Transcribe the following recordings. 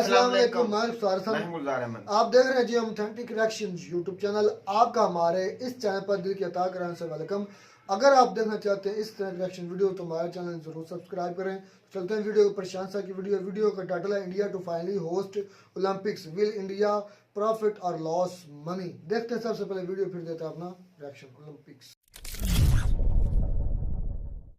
अस्सलाम वालेकुम, मैं गुलजार अहमद। आप देख रहे हैं जी ऑथेंटिक रिएक्शंस यूट्यूब चैनल। आपका हमारे इस चैनल पर दिल की अता कराने से वेलकम। अगर आप देखना चाहते हैं इस तरह की रिएक्शन वीडियो तो हमारे चैनल जरूर सब्सक्राइब करें। चलते हैं वीडियो पर। शानसा की वीडियो का टाइटल है India to finally host Olympics, will India profit और लॉस मनी। देखते हैं सबसे पहले वीडियो, फिर देते हैं अपना रिएक्शन ओलंपिक्स।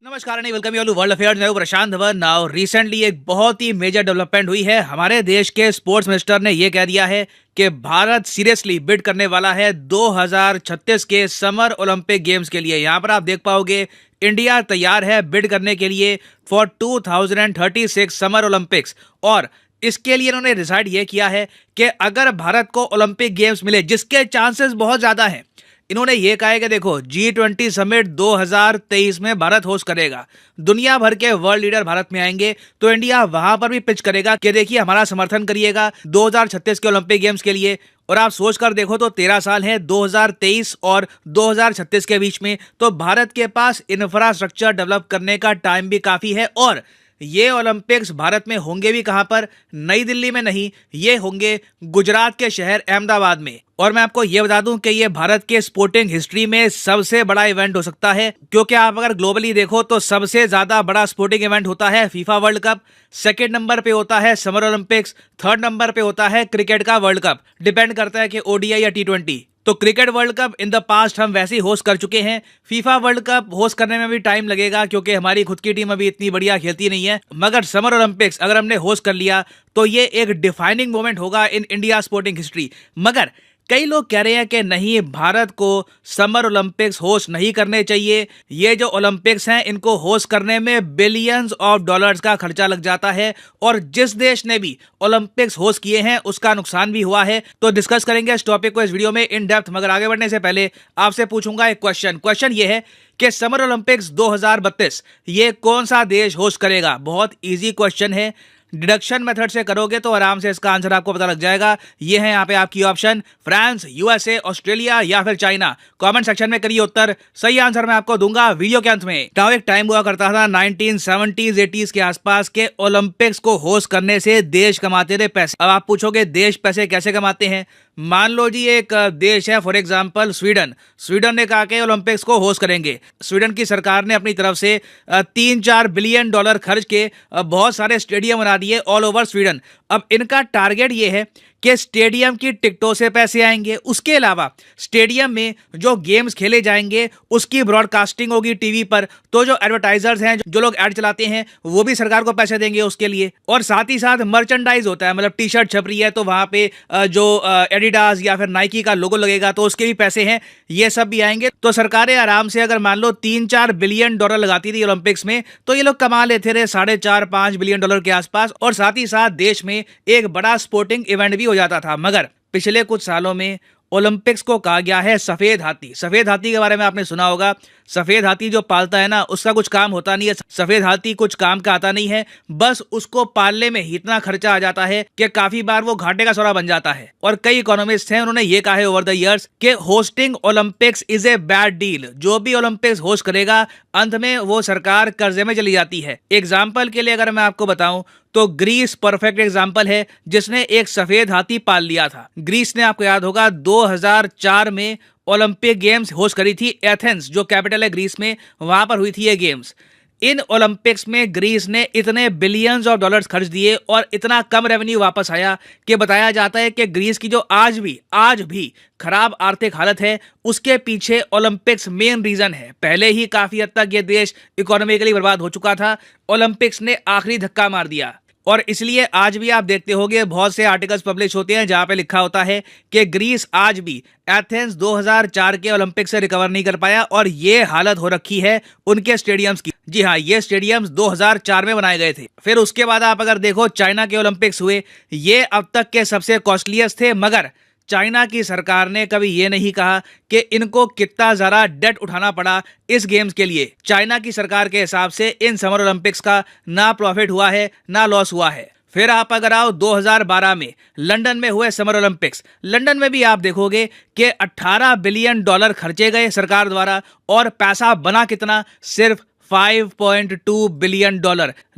नमस्कार and welcome you to world affairs. मैं हूं प्रशांत धवन। नाउ रिसेंटली एक बहुत ही मेजर डेवलपमेंट हुई है। हमारे देश के स्पोर्ट्स मिनिस्टर ने यह कह दिया है कि भारत सीरियसली बिड करने वाला है 2036 के समर ओलंपिक गेम्स के लिए। यहां पर आप देख पाओगे इंडिया तैयार है बिड करने के लिए फॉर 2036 समर ओलंपिक्स। और इसके लिए इन्होंने डिसाइड ये किया है कि अगर भारत को ओलंपिक गेम्स मिले, जिसके चांसेस बहुत ज्यादा हैं, इन्होंने ये कहा है कि देखो G20 समिट 2023 में भारत होस्ट करेगा। दुनिया भर के वर्ल्ड लीडर भारत में आएंगे तो इंडिया वहां पर भी पिच करेगा कि देखिए हमारा समर्थन करिएगा 2036 के ओलंपिक गेम्स के लिए। और आप सोच कर देखो तो 13 साल हैं 2023 और 2036 के बीच में, तो भारत के पास इंफ्रास्ट्रक्चर डेवलप करने का टाइम भी काफी है। और ये ओलंपिक्स भारत में होंगे भी कहां पर? नई दिल्ली में नहीं, ये होंगे गुजरात के शहर अहमदाबाद में। और मैं आपको ये बता दूं कि ये भारत के स्पोर्टिंग हिस्ट्री में सबसे बड़ा इवेंट हो सकता है, क्योंकि आप अगर ग्लोबली देखो तो सबसे ज्यादा बड़ा स्पोर्टिंग इवेंट होता है FIFA world cup, second number पे होता है समर ओलंपिक्स, थर्ड नंबर पे होता है क्रिकेट का वर्ल्ड कप। डिपेंड करता है कि ओडीआई या T20। तो cricket world cup in the past हम वैसे ही होस्ट कर चुके हैं। फीफा वर्ल्ड कप होस्ट करने में भी टाइम लगेगा क्योंकि हमारी खुद की टीम अभी इतनी बढ़िया खेलती नहीं है। मगर समर ओलंपिक्स अगर हमने होस्ट कर लिया तो ये एक डिफाइनिंग मोमेंट होगा इन इंडिया स्पोर्टिंग हिस्ट्री। मगर कई लोग कह रहे हैं कि नहीं, भारत को समर ओलंपिक्स होस्ट नहीं करने चाहिए। ये जो ओलंपिक्स हैं इनको होस्ट करने में बिलियंस ऑफ डॉलर्स का खर्चा लग जाता है और जिस देश ने भी ओलंपिक्स होस्ट किए हैं उसका नुकसान भी हुआ है। तो डिस्कस करेंगे इस टॉपिक को इस वीडियो में इन डेप्थ। मगर आगे बढ़ने से पहले आपसे पूछूंगा एक क्वेश्चन ये है कि समर ओलंपिक्स 2032 ये कौन सा देश होस्ट करेगा? बहुत ईजी क्वेश्चन है। डिडक्शन मेथड से करोगे तो आराम से इसका आंसर आपको पता लग जाएगा। ये है यहाँ पे आपकी ऑप्शन, फ्रांस, यूएसए, ऑस्ट्रेलिया या फिर चाइना। कमेंट सेक्शन में करिए उत्तर। सही आंसर मैं आपको दूंगा वीडियो के अंत में। एक टाइम हुआ करता था 1970s 80s के आसपास के ओलंपिक्स को होस्ट करने से देश कमाते थे पैसे। अब आप पूछोगे देश पैसे कैसे कमाते हैं? मान लो जी एक देश है फॉर एग्जांपल स्वीडन ने कहा कि ओलंपिक्स को होस्ट करेंगे। स्वीडन की सरकार ने अपनी तरफ से 3-4 बिलियन डॉलर खर्च के बहुत सारे स्टेडियम बना दिए ऑल ओवर स्वीडन। अब इनका टारगेट ये है कि स्टेडियम की टिकटों से पैसे आएंगे, उसके अलावा स्टेडियम में जो गेम्स खेले जाएंगे उसकी ब्रॉडकास्टिंग होगी टीवी पर। तो जो एडवर्टाइजर्स हैं, जो लोग ऐड चलाते हैं, वो भी सरकार को पैसे देंगे उसके लिए। और साथ ही साथ मर्चेंडाइज होता है, मतलब टी शर्ट छप रही है तो वहां पे जो एडिडास या फिर नाइकी का लोगो लगेगा तो उसके भी पैसे हैं, ये सब भी आएंगे। तो सरकारें आराम से अगर मान लो 3-4 बिलियन डॉलर लगाती थी ओलंपिक्स में तो ये लोग कमा लेते रहे 4.5-5 बिलियन डॉलर के आसपास। और साथ ही साथ देश में एक बड़ा स्पोर्टिंग इवेंट भी हो जाता था। मगर पिछले कुछ सालों में ओलंपिक्स को कहा गया है सफेद हाथी। सफेद हाथी के बारे में आपने सुना होगा। सफेद हाथी जो पालता है ना, उसका कुछ काम होता नहीं है। सफेद हाथी कुछ काम का आता नहीं है, बस उसको पालने में ही इतना खर्चा आ जाता है कि काफी बार वो घाटे का सौदा बन जाता है। और कई इकोनॉमिस्ट हैं, उन्होंने ये कहा है ओवर द इयर्स कि hosting Olympics is a bad deal. जो भी ओलंपिक्स होस्ट करेगा अंत में वो सरकार कर्जे में चली जाती है। एग्जाम्पल के लिए अगर मैं आपको बताऊं तो ग्रीस परफेक्ट एग्जाम्पल है, जिसने एक सफेद हाथी पाल लिया था। ग्रीस ने, आपको याद होगा, 2004 में ओलंपिक गेम्स होस्ट करी थी। एथेंस जो कैपिटल है ग्रीस में, वहां पर हुई थी ये गेम्स। इन ओलंपिक्स में ग्रीस ने इतने बिलियंस ऑफ डॉलर्स खर्च दिए और इतना कम रेवेन्यू वापस आया कि बताया जाता है कि ग्रीस की जो आज भी खराब आर्थिक हालत है उसके पीछे ओलंपिक्स मेन रीजन है। पहले ही काफी हद तक ये देश इकोनॉमिकली बर्बाद हो चुका था, ओलंपिक्स ने आखिरी धक्का मार दिया। और इसलिए आज भी आप देखते होंगे बहुत से आर्टिकल्स पब्लिश होते हैं जहां पे लिखा होता है कि ग्रीस आज भी एथेंस 2004 के ओलंपिक से रिकवर नहीं कर पाया और ये हालत हो रखी है उनके स्टेडियम्स की। जी हाँ, ये स्टेडियम्स 2004 में बनाए गए थे। फिर उसके बाद आप अगर देखो चाइना के ओलंपिक्स हुए, ये अब तक के सबसे कॉस्टलीस्ट थे। मगर चाइना की सरकार ने कभी ये नहीं कहा कि इनको कितना ज़्यादा डेट उठाना पड़ा इस गेम्स के लिए। चाइना की सरकार के हिसाब से इन समर ओलंपिक्स का ना प्रॉफिट हुआ है ना लॉस हुआ है। फिर आप अगर आओ 2012 में लंदन में हुए समर ओलंपिक्स, लंदन में भी आप देखोगे कि 18 बिलियन डॉलर खर्चे गए सरकार द्वारा और पैसा बना कितना? सिर्फ $5.2 बिलियन।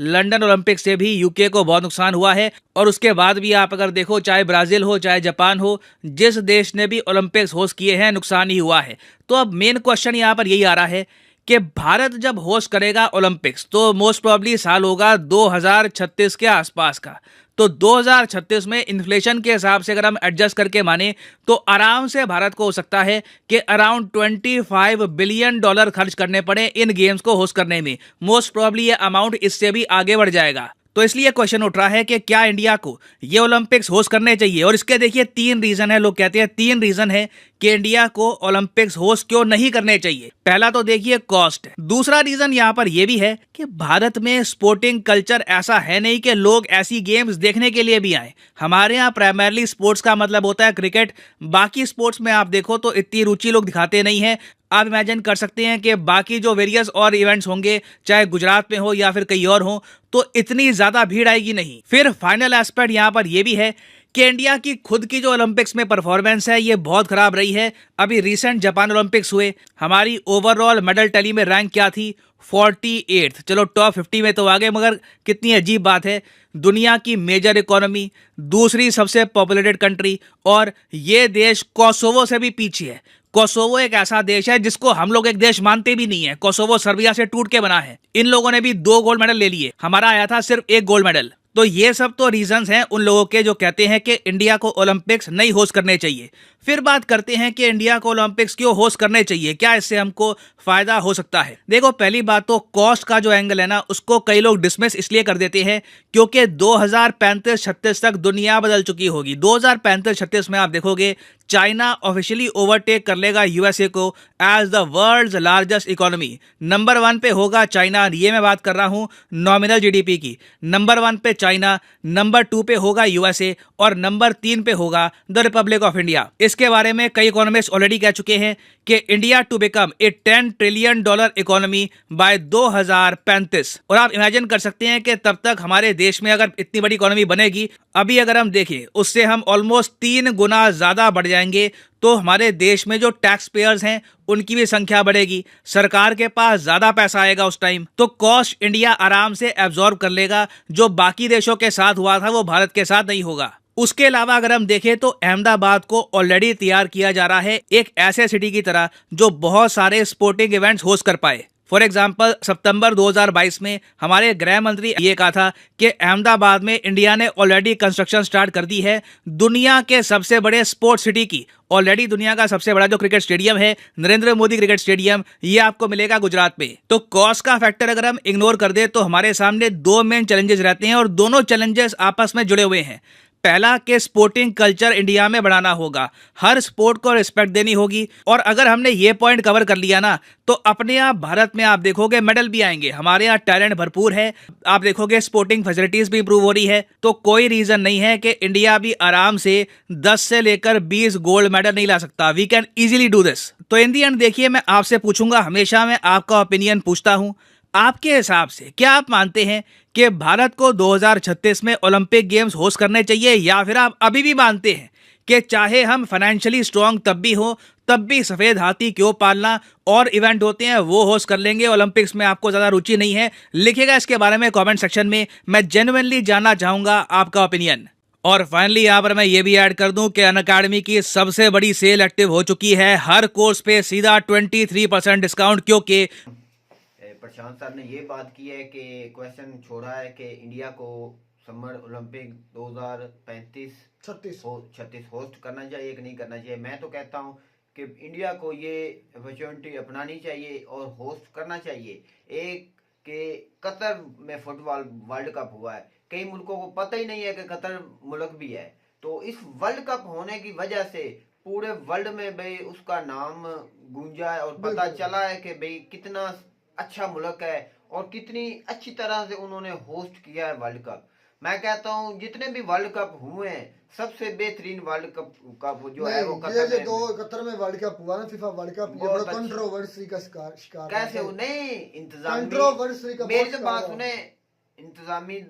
लंदन ओलंपिक से भी यूके को बहुत नुकसान हुआ है, और उसके बाद भी आप अगर देखो, चाहे ब्राजील हो चाहे जापान हो, जिस देश ने भी ओलंपिक्स होस्ट किए हैं नुकसान ही हुआ है। तो अब मेन क्वेश्चन यहाँ पर यही आ रहा है कि भारत जब होस्ट करेगा ओलंपिक्स तो मोस्ट प्रोबेबली साल होगा 2036 के आसपास का। तो 2036 में इन्फ्लेशन के हिसाब से अगर हम एडजस्ट करके माने तो आराम से भारत को हो सकता है कि अराउंड $25 बिलियन खर्च करने पड़े इन गेम्स को होस्ट करने में। मोस्ट प्रोबेबली ये अमाउंट इससे भी आगे बढ़ जाएगा। तो इसलिए क्वेश्चन उठ रहा है कि क्या इंडिया को ये ओलंपिक्स होस्ट करने चाहिए, और इसके देखिए 3 रीजन है। लोग कहते हैं 3 रीजन है कि इंडिया को ओलंपिक्स होस्ट क्यों नहीं करने चाहिए। पहला तो देखिए कॉस्ट। दूसरा रीजन यहाँ पर यह भी है कि भारत में स्पोर्टिंग कल्चर ऐसा है नहीं कि लोग ऐसी गेम्स देखने के लिए भी आए। हमारे यहाँ प्राइमरली स्पोर्ट्स का मतलब होता है क्रिकेट। बाकी स्पोर्ट्स में आप देखो तो इतनी रुचि लोग दिखाते नहीं है। आप इमेजिन कर सकते हैं कि बाकी जो वेरियस और इवेंट्स होंगे, चाहे गुजरात में हो या फिर कहीं और हो, तो इतनी ज्यादा भीड़ आएगी नहीं। फिर फाइनल एस्पेक्ट यहाँ पर यह भी है कि इंडिया की खुद की जो ओलंपिक्स में परफॉर्मेंस है ये बहुत खराब रही है। अभी रिसेंट जापान ओलंपिक्स हुए, हमारी ओवरऑल मेडल टैली में रैंक क्या थी? 48th। चलो टॉप 50 में तो आ गए, मगर कितनी अजीब बात है, दुनिया की मेजर इकोनॉमी, दूसरी सबसे पॉपुलेटेड कंट्री, और ये देश कोसोवो से भी पीछे है। कोसोवो एक ऐसा देश है जिसको हम लोग एक देश मानते भी नहीं है। कोसोवो सर्बिया से टूट के बना है। इन लोगों ने भी 2 गोल्ड मेडल ले लिए, हमारा आया था सिर्फ 1 गोल्ड मेडल। तो ये सब तो रीजंस हैं उन लोगों के जो कहते हैं कि इंडिया को ओलंपिक्स नहीं होस्ट करने चाहिए। फिर बात करते हैं कि इंडिया को ओलंपिक्स क्यों होस्ट करने चाहिए, क्या इससे हमको फायदा हो सकता है। देखो, पहली बात तो कॉस्ट का जो एंगल है ना, उसको कई लोग डिसमिस इसलिए कर देते हैं क्योंकि 2035-36 तक दुनिया बदल चुकी होगी। 2035-36 में आप देखोगे चाइना ऑफिशियली ओवरटेक कर लेगा यूएसए को as the world's largest economy. Number 1 पे होगा चाइना, ये मैं बात कर रहा हूं नॉमिनल जीडीपी की। नंबर 1 पे चाइना, नंबर 2 पे होगा यूएसए, और नंबर 3 पे होगा द रिपब्लिक ऑफ इंडिया। इसके बारे में कई इकोनॉमिस्ट ऑलरेडी कह चुके हैं कि India to become a $10 trillion economy by 2035। और आप इमेजिन कर सकते हैं कि तब तक हमारे देश में अगर इतनी बड़ी इकोनॉमी बनेगी, अभी अगर हम देखें उससे हम ऑलमोस्ट 3 गुना ज्यादा बढ़ जाएंगे, तो हमारे देश में जो टैक्स पेयर्स हैं उनकी भी संख्या बढ़ेगी, सरकार के पास ज्यादा पैसा आएगा उस टाइम। तो कॉस्ट इंडिया आराम से एब्जॉर्ब कर लेगा। जो बाकी देशों के साथ हुआ था वो भारत के साथ नहीं होगा। उसके अलावा अगर हम देखें तो अहमदाबाद को ऑलरेडी तैयार किया जा रहा है एक ऐसे सिटी की तरह जो बहुत सारे स्पोर्टिंग इवेंट्स होस्ट कर पाए। फॉर एग्जाम्पल, सितंबर 2022 में हमारे गृह मंत्री ये कहा था कि अहमदाबाद में इंडिया ने ऑलरेडी कंस्ट्रक्शन स्टार्ट कर दी है दुनिया के सबसे बड़े स्पोर्ट्स सिटी की। ऑलरेडी दुनिया का सबसे बड़ा जो क्रिकेट स्टेडियम है, नरेंद्र मोदी क्रिकेट स्टेडियम, ये आपको मिलेगा गुजरात में। तो कॉस्ट का फैक्टर अगर हम इग्नोर कर दे तो हमारे सामने 2 मेन चैलेंजेस रहते हैं, और दोनों चैलेंजेस आपस में जुड़े हुए हैं। पहला कि स्पोर्टिंग कल्चर इंडिया में बढ़ाना होगा, हर स्पोर्ट को रिस्पेक्ट देनी होगी, और अगर हमने ये पॉइंट कवर कर लिया ना तो अपने आप भारत में आप देखोगे मेडल भी आएंगे। हमारे यहाँ टैलेंट भरपूर है, आप देखोगे स्पोर्टिंग फैसिलिटीज भी इंप्रूव हो रही है। तो कोई रीजन नहीं है कि इंडिया भी आराम से 10 से लेकर 20 गोल्ड मेडल नहीं ला सकता। We can easily do this. तो इन दी एंड देखिए, मैं आपसे पूछूंगा, हमेशा मैं आपका ओपिनियन पूछता हूं, आपके हिसाब से क्या आप मानते हैं कि भारत को 2036 में ओलंपिक गेम्स होस्ट करने चाहिए, या फिर आप अभी भी मानते हैं कि चाहे हम फाइनेंशियली स्ट्रांग तब भी हो, तब भी सफेद हाथी क्यों पालना, और इवेंट होते हैं वो होस्ट कर लेंगे, ओलंपिक्स में आपको ज्यादा रुचि नहीं है? लिखिएगा इसके बारे में कमेंट सेक्शन में, मैं जेन्युइनली जानना चाहूंगा आपका ओपिनियन। और फाइनली यहाँ पर मैं ये भी ऐड कर दूं कि अनअकैडमी की सबसे बड़ी सेल एक्टिव हो चुकी है। हर कोर्स पे सीधा 23% डिस्काउंट, क्योंकि प्रशांत सर ने ये बात की है कि क्वेश्चन छोड़ा है कि इंडिया को समर ओलंपिक 2036 होस्ट करना चाहिए कि नहीं करना चाहिए। मैं तो कहता हूँ कि इंडिया को ये अपॉर्चुनिटी अपनानी चाहिए और होस्ट करना चाहिए। एक कि कतर में फुटबॉल वर्ल्ड कप हुआ है, कई मुल्कों को पता ही नहीं है कि कतर मुल्क भी है। तो इस वर्ल्ड कप होने की वजह से पूरे वर्ल्ड में भाई उसका नाम गूंजा है और पता चला है कि भाई कितना अच्छा मुल्क है और कितनी अच्छी तरह से उन्होंने होस्ट किया है वर्ल्ड कप। मैं कहता हूँ जितने भी वर्ल्ड कप हुए हैं सबसे बेहतरीन वर्ल्ड कप जो है वो कतर में वर्ल्ड कप हुआ ना, फीफा वर्ल्ड कप, ये बड़ा कंट्रोवर्सी का शिकार कैसे उन्हें इंतजामी बात उन्हें इंतजामी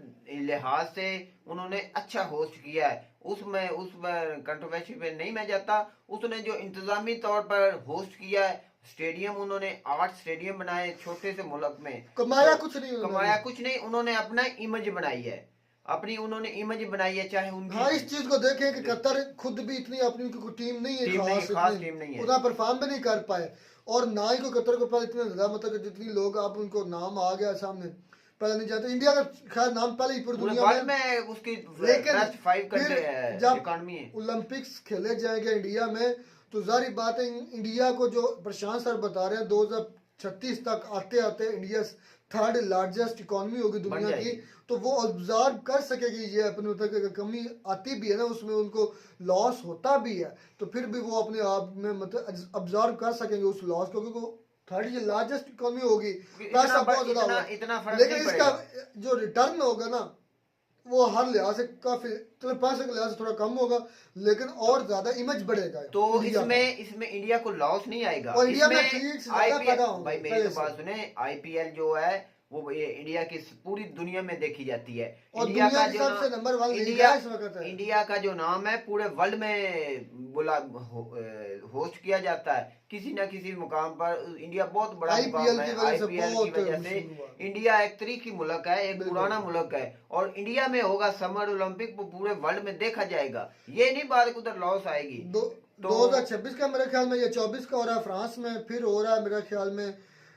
लिहाज से उन्होंने अच्छा होस्ट किया है। उस कंट्रोवर्सी पे नहीं मैं जाता। उसने जो इंतजामी तौर पर होस्ट किया है स्टेडियम उन्होंने 8 स्टेडियम बनाए छोटे से मुल्क में, कमाया कुछ नहीं उन्होंने। कमाया कुछ नहीं, उन्होंने अपना इमेज बनाई है, अपनी उन्होंने इमेज बनाई है। चाहे उनकी हाँ, इस चीज को देखें कि कतर खुद भी इतनी अपनी कोई टीम नहीं है, खास टीम नहीं है, उतना परफॉर्म भी नहीं कर पाए। और ना ही को कतर के पास इतने ज्यादा मतलब जितनी लोग आप उनको नाम आ गया सामने, पहले नहीं जाते। इंडिया का खैर नाम पहले ही पूरी दुनिया में उसकी, लेकिन फिर जब ओलंपिक्स खेले जाएंगे इंडिया में तो जारी बात है इंडिया को जो प्रशांत सर बता रहे हैं 2036 तक आते आते इंडिया 3rd लार्जेस्ट इकोनॉमी होगी दुनिया की, तो वो ऑब्जर्व कर सकेगी ये अपने तक कमी आती भी है ना, उसमें उनको लॉस होता भी है, तो फिर भी वो अपने आप में मतलब ऑब्जर्व कर सकेंगे उस लॉस को, क्योंकि 3rd लार्जेस्ट इकोनॉमी होगी, पैसा बहुत ज्यादा होगा, लेकिन इसका जो रिटर्न होगा ना वो हर लिहाज से काफी, तो पैसे के लिहाज से थोड़ा कम होगा, लेकिन और ज्यादा इमेज बढ़ेगा। तो इसमें इंडिया को लॉस नहीं आएगा, और इंडिया में भाई मेरी तो बात सुने, आईपीएल जो है वो ये इंडिया की पूरी दुनिया में देखी जाती है, और इंडिया का जो सबसे नंबर 1 इंडिया इस वक्त है, इंडिया का जो नाम है पूरे वर्ल्ड में बोला होस्ट किया जाता है किसी ना किसी मुकाम पर। इंडिया बहुत बड़ा मुकाम है, आईपीएल की वजह से इंडिया एक तरीकी मुल्क है, एक पुराना मुल्क है, और इंडिया में होगा समर ओलंपिक, वो पूरे वर्ल्ड में देखा जाएगा। ये नहीं बात उधर लॉस आएगी। 2026 का मेरे ख्याल में, ये 24 का हो रहा है फ्रांस में, फिर हो रहा है मेरे ख्याल में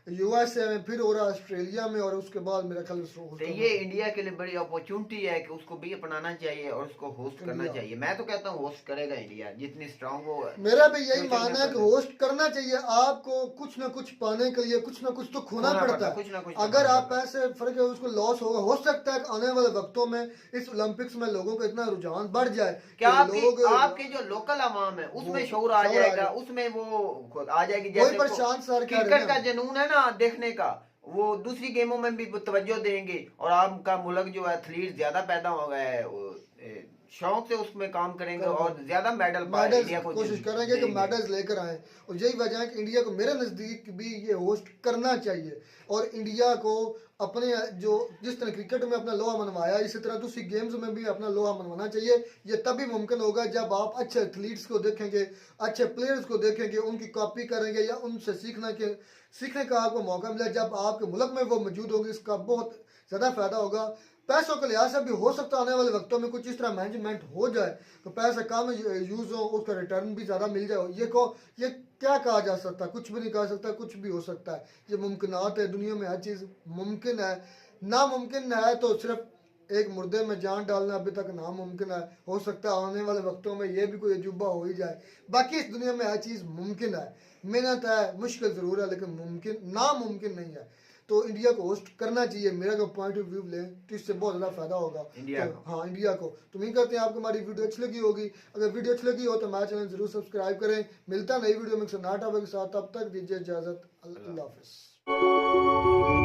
यूएसए में, फिर हो रहा है ऑस्ट्रेलिया में, और उसके बाद मेरा ख्याल तो ये इंडिया के लिए बड़ी अपॉर्चुनिटी है कि उसको भी अपनाना चाहिए और उसको होस्ट करना चाहिए। मैं तो कहता हूँ होस्ट करेगा इंडिया, जितनी स्ट्रांग वो है। मेरा भी यही मानना है कि होस्ट करना चाहिए। आपको कुछ ना कुछ पाने के लिए कुछ ना कुछ तो खोना पड़ता है, कुछ ना कुछ। अगर आप पैसे फर्क है उसको लॉस होगा, हो सकता है आने वाले वक्तों में इस ओलंपिक्स में लोगों का इतना रुझान बढ़ जाए कि आपके जो लोकल अवाम है उसमें शोर आ जाएगा, उसमें वो आ जाएगी, जैसे प्रशांत सर क्रिकेट का जुनून है ना देखने का, वो दूसरी गेमों में भी तवज्जो देंगे, और आपका मुल्क जो है एथलीट ज्यादा पैदा हो गया है, शौक से उसमें काम करेंगे और ज्यादा मेडल कोशिश करेंगे कि मेडल्स लेकर आए। और यही वजह है कि इंडिया को मेरे नजदीक भी ये होस्ट करना चाहिए, और इंडिया को अपने जो जिस तरह क्रिकेट में अपना लोहा मनवाया, इसी तरह दूसरी गेम्स में भी अपना लोहा मनवाना चाहिए। ये तभी मुमकिन होगा जब आप अच्छे एथलीट्स को देखेंगे, अच्छे प्लेयर्स को देखेंगे, उनकी कॉपी करेंगे या उनसे सीखने का आपको मौका मिला, जब आपके मुल्क में वो मौजूद होंगे, इसका बहुत ज़्यादा फायदा होगा। पैसों के लिहाज से भी हो सकता है आने वाले वक्तों में कुछ इस तरह मैनेजमेंट हो जाए तो पैसा कम यूज हो, उसका रिटर्न भी ज़्यादा मिल जाए। ये क्या कहा जा सकता है, कुछ भी नहीं कहा सकता, कुछ भी हो सकता है। ये मुमकिनात है, दुनिया में हर चीज़ मुमकिन है। नामुमकिन है तो सिर्फ एक मुर्दे में जान डालना अभी तक नामुमकिन है। हो सकता है आने वाले वक्तों में ये भी कोई अजूबा हो ही जाए। बाकी इस दुनिया में हर चीज़ मुमकिन है, मेहनत है, मुश्किल ज़रूर है, लेकिन मुमकिन नामुमकिन नहीं है। तो इंडिया को होस्ट करना चाहिए। मेरा जो पॉइंट ऑफ व्यू लें तो इससे बहुत ज़्यादा फायदा होगा इंडिया को। हाँ, इंडिया को। तो उम्मीद करते हैं आपको हमारी वीडियो अच्छी लगी होगी। अगर वीडियो अच्छी लगी हो तो हमारे चैनल जरूर सब्सक्राइब करें। मिलता नई वीडियो में एक नया टॉपिक के साथ, तब तक दीजिए इजाज़त। अल्लाह हाफिज़।